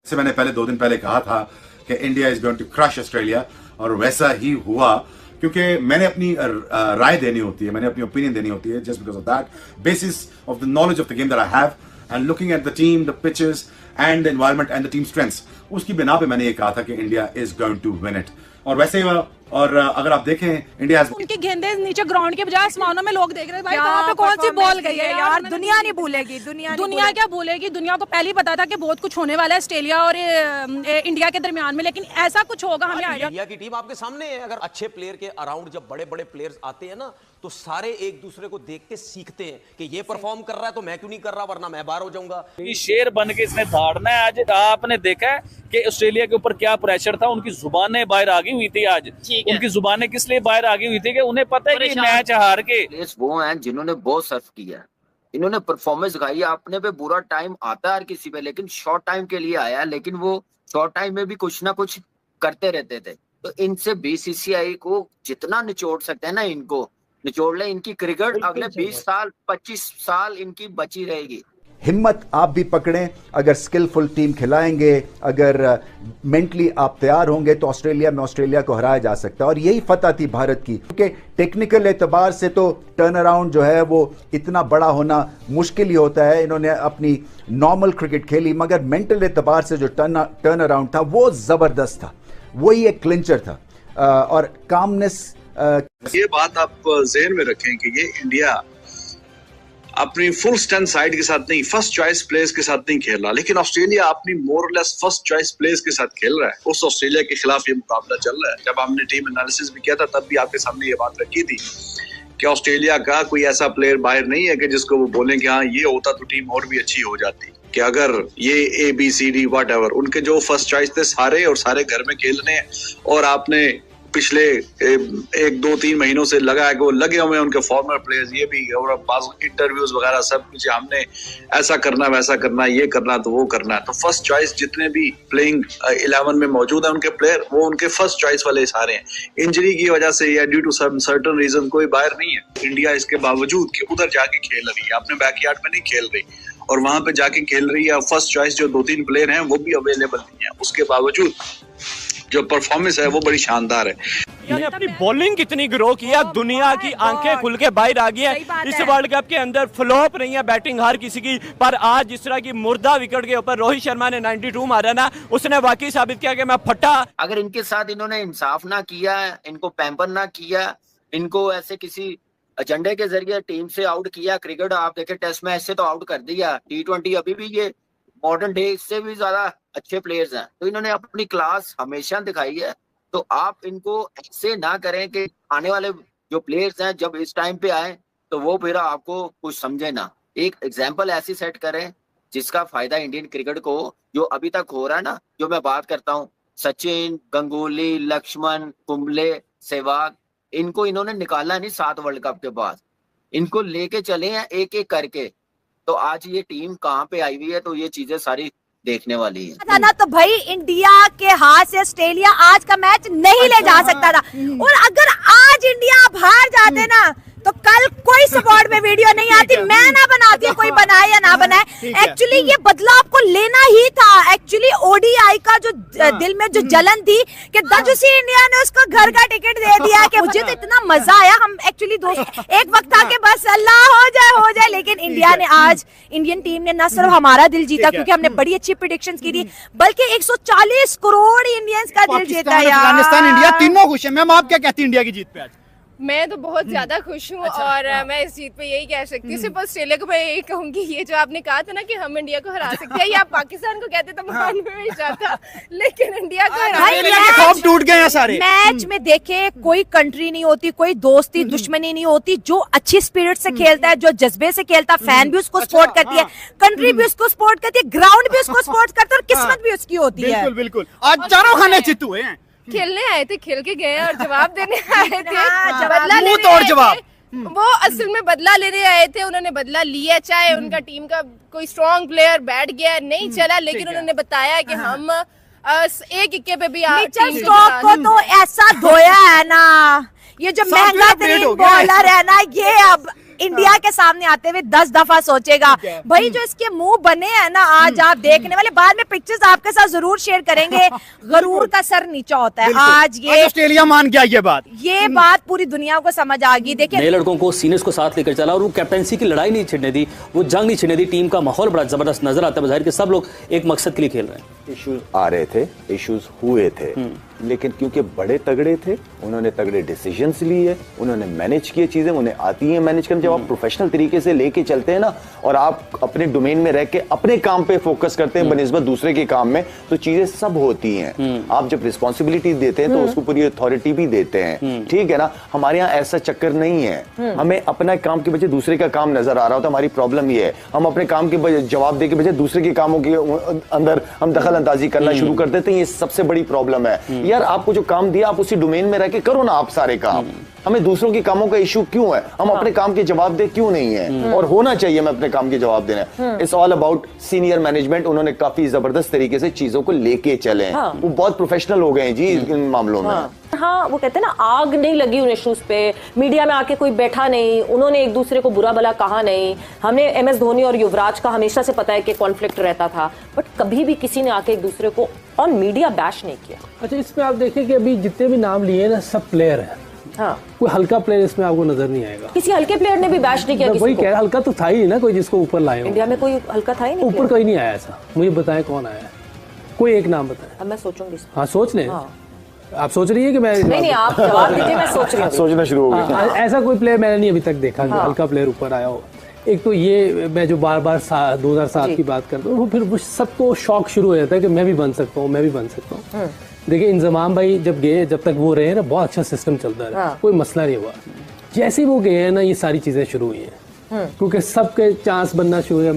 से मैंने पहले 2 दिन पहले कहा था कि India is going to crush Australia, और वैसा ही हुआ, क्योंकि मैंने अपनी राय देनी होती है, मैंने अपनी ओपिनियन देनी होती है, just because of that basis of the knowledge of the game that I have and looking at the team, the pitches and the environment and the team strengths, उसकी बिना पे मैंने ये कहा था कि India is going to win it. और वैसे ही और अगर आप देखें इंडिया उनके गेंदे नीचे ग्राउंड के बजाय आसमानों में लोग देख रहे हैं, भाई वहां पे कौन सी बॉल गई है यार, दुनिया नहीं भूलेगी, दुनिया क्या भूलेगी, दुनिया को पहले ही पता था कि बहुत कुछ होने वाला है ऑस्ट्रेलिया और इंडिया के दरमियान में, लेकिन ऐसा कुछ होगा हमें आइडिया। इंडिया की टीम आपके सामने है, अगर अच्छे प्लेयर के अराउंड जब बड़े बड़े प्लेयर्स आते हैं ना, तो सारे एक दूसरे को देख के सीखते हैं कि ये परफॉर्म कर रहा है तो मैं क्यों नहीं कर रहा, वरना मैं बाहर हो जाऊंगा। शेर बन के इसने धाड़ना है। आज आपने देखा है कि ऑस्ट्रेलिया के ऊपर क्या प्रेशर था, उनकी जुबानें बाहर आ गई हुई थी। आज उनकी जुबानें किस लिए बाहर आ गई हुई थी कि उन्हें पता है कि मैच हार के वो हैं जिन्होंने बहुत सर्व किया, इन्होंने परफॉर्मेंस दिखाई है। अपने पे बुरा टाइम आता है हर किसी पे, लेकिन शॉर्ट टाइम के लिए आया, लेकिन वो शॉर्ट टाइम में भी कुछ ना कुछ करते रहते थे। तो इनसे बीसीसीआई को जितना निचोड़ सकते हैं ना, इनको निचोड़ ले। इनकी क्रिकेट अगले 20 साल 25 साल इनकी बची रहेगी। हिम्मत आप भी पकड़ें, अगर स्किलफुल टीम खिलाएंगे, अगर मेंटली आप तैयार होंगे तो ऑस्ट्रेलिया में ऑस्ट्रेलिया को हराया जा सकता है। और यही फतह थी भारत की, क्योंकि टेक्निकल एतबार से तो टर्न अराउंड जो है वो इतना बड़ा होना मुश्किल ही होता है। इन्होंने अपनी नॉर्मल क्रिकेट खेली, मगर मेंटल एतबार से जो टर्न अराउंड था वो जबरदस्त था, वही एक क्लिंचर था। और कामनेस, ये बात आप ज़हन में रखें कि ये इंडिया अपनी फुल स्ट्रेंथ साइड के साथ नहीं, फर्स्ट चॉइस प्लेयर्स के साथ नहीं खेल रहा, लेकिन ऑस्ट्रेलिया अपनी more less first choice players के साथ खेल रहा है। उस ऑस्ट्रेलिया के खिलाफ ये मुकाबला चल रहा है। जब हमने टीम एनालिसिस भी किया था, तब भी आपके सामने ये बात रखी थी कि ऑस्ट्रेलिया का कोई ऐसा प्लेयर बाहर नहीं है कि जिसको वो बोलें कि हाँ ये होता तो टीम और भी अच्छी हो जाती, कि अगर ये ABCD वट एवर, उनके जो फर्स्ट चॉइस थे सारे और सारे घर में खेल रहे हैं। और आपने पिछले 1-2-3 महीनों से लगा है कि वो लगे हुए हैं उनके फॉर्मर प्लेयर्स, ये भी, और इंटरव्यूज वगैरह सब कुछ, हमने ऐसा करना, वैसा करना, ये करना तो वो करना है। तो फर्स्ट चॉइस जितने भी प्लेइंग 11 में मौजूद है उनके प्लेयर, वो उनके फर्स्ट चॉइस वाले सारे हैं। इंजरी की वजह से या due to some certain reason कोई बाहर नहीं है। इंडिया इसके बावजूद कि उधर जाके खेल रही है, अपने बैकयार्ड में नहीं खेल रही, और वहां पे जाके खेल रही है। फर्स्ट चॉइस जो 2-3 प्लेयर हैं वो भी अवेलेबल नहीं है, उसके बावजूद जो परफॉर्मेंस है वो बड़ी शानदार है। ये अपनी बॉलिंग कितनी ग्रो किया, दुनिया की आंखें खुल के बाहर आ गई है। इस वर्ल्ड कप के अंदर फ्लॉप नहीं है बैटिंग हर किसी की, पर आज जिस तरह की मुर्दा विकेट के ऊपर रोहित शर्मा ने 92 मारा ना, उसने वाकई साबित किया कि मैं फटा। अगर इनके साथ इन्होंने इंसाफ ना किया, इनको पैम्पर ना किया, इनको ऐसे किसी एजेंडे के जरिए टीम से आउट किया, क्रिकेट आप देखे टेस्ट मैच से तो आउट कर दिया, T20 अभी भी ये मॉडर्न डे से भी ज्यादा अच्छे प्लेयर्स हैं। तो इन्होंने अपनी क्लास हमेशा दिखाई है। तो आप इनको ऐसे ना करें कि आने वाले जो प्लेयर्स हैं जब इस टाइम पे आए तो वो फिर आपको कुछ समझे ना। एक एग्जाम्पल ऐसी सेट करें जिसका फायदा इंडियन क्रिकेट को, जो अभी तक हो रहा है ना, जो मैं बात करता हूँ, सचिन, गंगुली, लक्ष्मण, कुंबले, सहवाग, इनको इन्होंने निकाला नहीं 7 वर्ल्ड कप के बाद, इनको लेके चले हैं एक एक करके। तो आज ये टीम कहाँ पे आई हुई है, तो ये चीजें सारी देखने वाली है ना। तो भाई इंडिया के हाथ से ऑस्ट्रेलिया आज का मैच नहीं ले जा सकता था, और अगर आज इंडिया बाहर जाते ना तो कल कोई सपोर्ट में वीडियो नहीं आती, मैं ना बनाती, कोई बनाए या ना बनाए। एक्चुअली ये बदला आपको लेना ही था। एक्चुअली ODI का जो दिल में जो जलन थी कि दजसी इंडिया ने उसको घर का टिकट दे दिया, कि मुझे तो इतना मजा आया। हम एक्चुअली दोस्त एक वक्त था कि बस अल्लाह हो जाए, लेकिन इंडिया ने आज, इंडियन टीम ने न सिर्फ हमारा दिल जीता, क्योंकि हमने बड़ी अच्छी प्रेडिक्शंस की थी, बल्कि 140 करोड़ इंडियंस का दिल जीता यार। अफगानिस्तान, इंडिया तीनों खुश है। मैम आप क्या कहती हैं इंडिया की जीत पे आज? मैं तो बहुत ज्यादा खुश हूँ। और मैं इस जीत पे यही कह सकती हूँ, सिर्फ ऑस्ट्रेलिया को मैं यही कहूंगी, ये जो आपने कहा था ना कि हम इंडिया को हरा सकते हैं, या आप पाकिस्तान को कहते तो मान में भी जाता, लेकिन इंडिया को हरा टूट गए हैं सारे। मैच में देखे कोई कंट्री नहीं होती, कोई दोस्ती दुश्मनी नहीं होती, जो अच्छी स्पिरिट से खेलता है, जो जज्बे से खेलता है, फैन भी उसको सपोर्ट करती है, कंट्री भी उसको सपोर्ट करती है, ग्राउंड भी उसको सपोर्ट करता है, और किस्मत भी उसकी होती है। बिल्कुल बिल्कुल। आज चारों खाने चित हुए हैं, खेलने आए थे, खेल के गए और जवाब देने आए थे, बदला मुंह लेने तोड़ आए जवाब। थे। वो असल में बदला लेने आए थे, उन्होंने बदला लिया, चाहे उनका टीम का कोई स्ट्रॉन्ग प्लेयर बैठ गया नहीं चला, लेकिन उन्होंने बताया कि हम एक इक्के पे भी मिचेल स्टॉक को तो ऐसा धोया है ना, ये जो महंगा तरीन बॉलर है ना, ये अब इंडिया के सामने आते हुए 10 दफा सोचेगा। भाई जो इसके मुंह बने हैं ना, आज आप देखने वाले, बाद में पिक्चर्स आपके साथ जरूर शेयर करेंगे। गरूर का सर नीचा होता है। आज ये ऑस्ट्रेलिया मान गया ये बात पूरी दुनिया को समझ आ गई। देखिए नए लड़कों को सीनियर्स को साथ लेकर चला और वो कैप्टेंसी की लड़ाई नहीं छिड़ने दी, वो जंग नहीं छिड़ने दी। टीम का माहौल बड़ा जबरदस्त नजर आता है। जाहिर कि सब लोग एक मकसद के लिए खेल रहे हैं। इश्यूज आ रहे थे, इश्यूज हुए थे, लेकिन क्योंकि बड़े तगड़े थे, उन्होंने तगड़े डिसीजंस लिए, उन्होंने मैनेज किए चीजें, उन्हें आती हैं मैनेज करना। जब आप प्रोफेशनल तरीके से लेके चलते हैं ना, और आप अपने डोमेन में रह के अपने काम पे फोकस करते हैं बनिस्बत दूसरे के काम में, तो चीजें सब होती हैं। आप जब रिस्पॉन्सिबिलिटी देते हैं तो उसको पूरी अथॉरिटी भी देते हैं, ठीक है ना। हमारे यहाँ ऐसा चक्कर नहीं है। हमें अपना काम के बजाय दूसरे का काम नजर आ रहा होता है। हमारी प्रॉब्लम ये है, हम अपने काम के जवाब दे के बजाय दूसरे के कामों के अंदर हम दखल अंदाजी करना शुरू कर देते हैं। ये सबसे बड़ी प्रॉब्लम है। यार आपको जो काम दिया आप उसी डोमेन में रह के करो ना आप सारे काम। हमें दूसरों के कामों का इशू क्यों है? हम अपने काम के जवाब दे क्यों नहीं है? और होना चाहिए हमें अपने काम के जवाब देना। It's all about senior management. उन्होंने काफी जबरदस्त तरीके से चीजों को लेके चले हैं। वो बहुत प्रोफेशनल हो गए हैं जी इन मामलों में। हाँ, वो कहते हैं ना, आग नहीं लगी उन इश्यूज पे, मीडिया में आके कोई बैठा नहीं, उन्होंने एक दूसरे को बुरा भला कहा नहीं। हमने MS धोनी और युवराज का हमेशा से पता है कि कॉन्फ्लिक्ट रहता था, बट कभी भी किसी ने आके एक दूसरे को ऑन मीडिया बैश नहीं किया। अच्छा, इसमें आप देखिए कि अभी जितने भी नाम लिए ना, सब प्लेयर है। हाँ, कोई हल्का प्लेयर इसमें आपको नजर नहीं आएगा। किसी हल्के प्लेयर ने भी बैश नहीं किया किसी वही को। कह रहा, हल्का तो था ही ना कोई जिसको ऊपर लाए हो। इंडिया में कोई हल्का था ही नहीं, ऊपर कोई नहीं आया ऐसा। मुझे बताएं कौन आया, कोई एक नाम बताएं। अब मैं सोचूंगी। हाँ, सोच लें। हाँ। आप सोच रही है कि मैं नहीं, आप जवाब दीजिए, मैं सोच रही हूँ। सोचना शुरू हो गया। ऐसा कोई प्लेयर मैंने नहीं अभी तक देखा जो हल्का प्लेयर ऊपर आया हो। एक तो ये मैं जो बार 2007 की बात करता हूँ, फिर सबको शौक शुरू हो जाता है कि मैं भी बन सकता हूँ, मैं भी बन सकता हूँ। देखिए इंजमाम भाई जब गए, जब तक वो रहे ना, बहुत अच्छा सिस्टम चलता रहा, कोई मसला नहीं हुआ। जैसे ही वो गए हैं ना, ये सारी चीजें शुरू हुई हैं, क्योंकि सबके चांस बनना शुरू हुए।